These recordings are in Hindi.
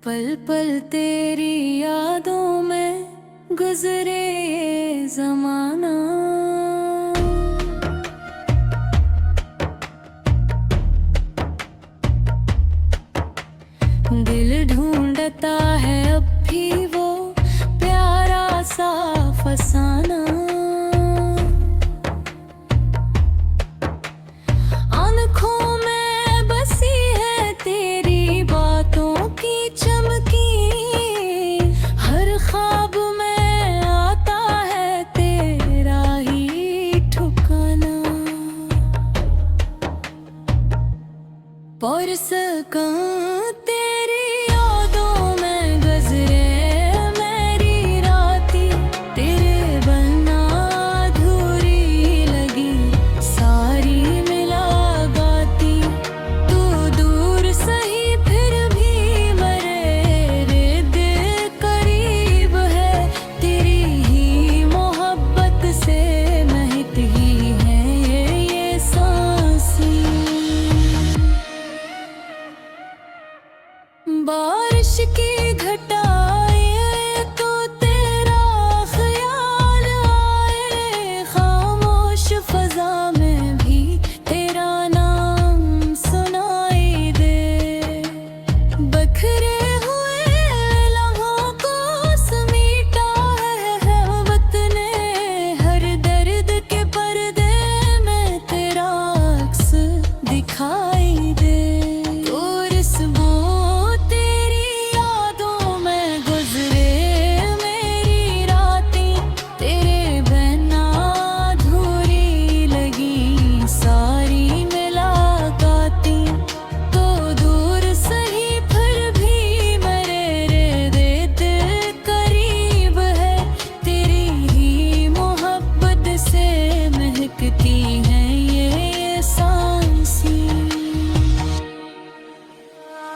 पल पल तेरी यादों में गुजरे ये जमाना। दिल ढूंढता है अब भी वो प्यारा सा फसाना। आँखों में बसी है तेरी बातों की चमकी, हर ख्वाब में आता है तेरा ही ठिकाना। परसका तेरी यादों में गुजरे मेरी राती, तेरे बिना अधूरी लगी सारी मिलागाती। तू दूर सही फिर भी मेरे दिल करीब है, तेरी ही मोहब्बत से महकती है ये सांसें। बारिश की घटाएं तो तेरा ख्याल आए, खामोश फजा में भी तेरा नाम सुनाई दे। बखरे हुए लम्हों को समेटा है वक्त ने, हर दर्द के पर्दे में तेरा अक्स दिखाई दे।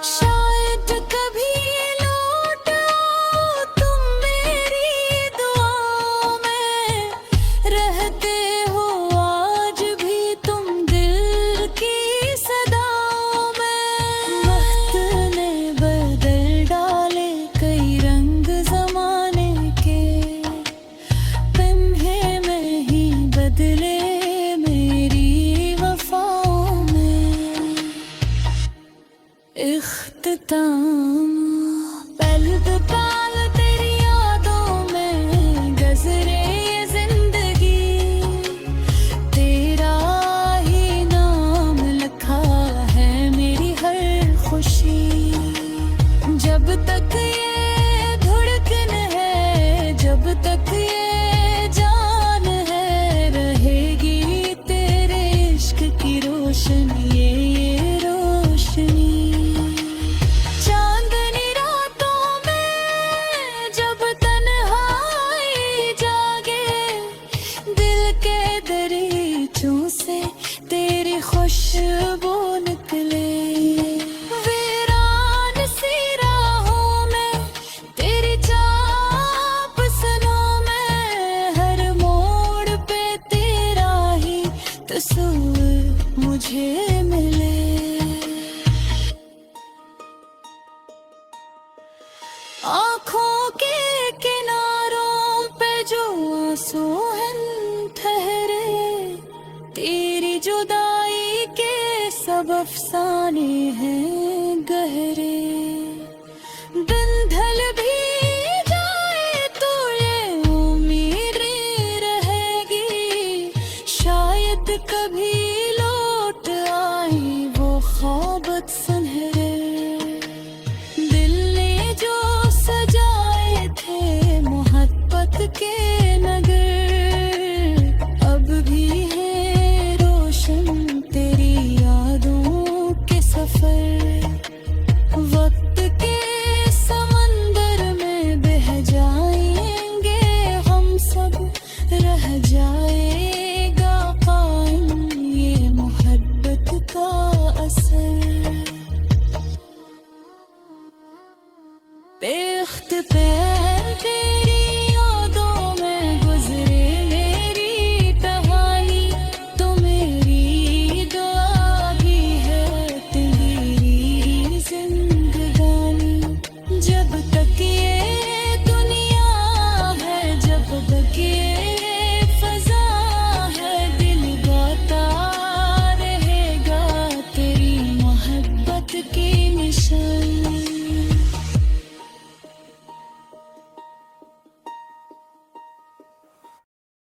शायद कभी लौट आओ तुम मेरी दुआओं में, रहते हो आज भी तुम दिल की सदाओं में। वक्त ने बदल डाले कई रंग जमाने के, लम्हे में ही बदले मेरी वफाओं में। इख्तिताम पल पल तेरी यादों में गुजरे ये जिंदगी, तेरा ही नाम लिखा है मेरी हर खुशी। जब तक ये धड़कन है, जब तक ये जान है, रहेगी तेरे इश्क की रोशनी ये रोशनी। से तेरी खुशबू निकले, वीरान सी राहों में तेरी चाप सनों में, हर मोड़ पे तेरा ही तस्वीर मुझे मिले। आँखों के किनारों पे जो आंसू हैं ठहरे, तेरी जुदाई के सब अफसाने हैं गहरे। दिन ढल भी जाए तो ये उम्मीद रहेगी, शायद कभी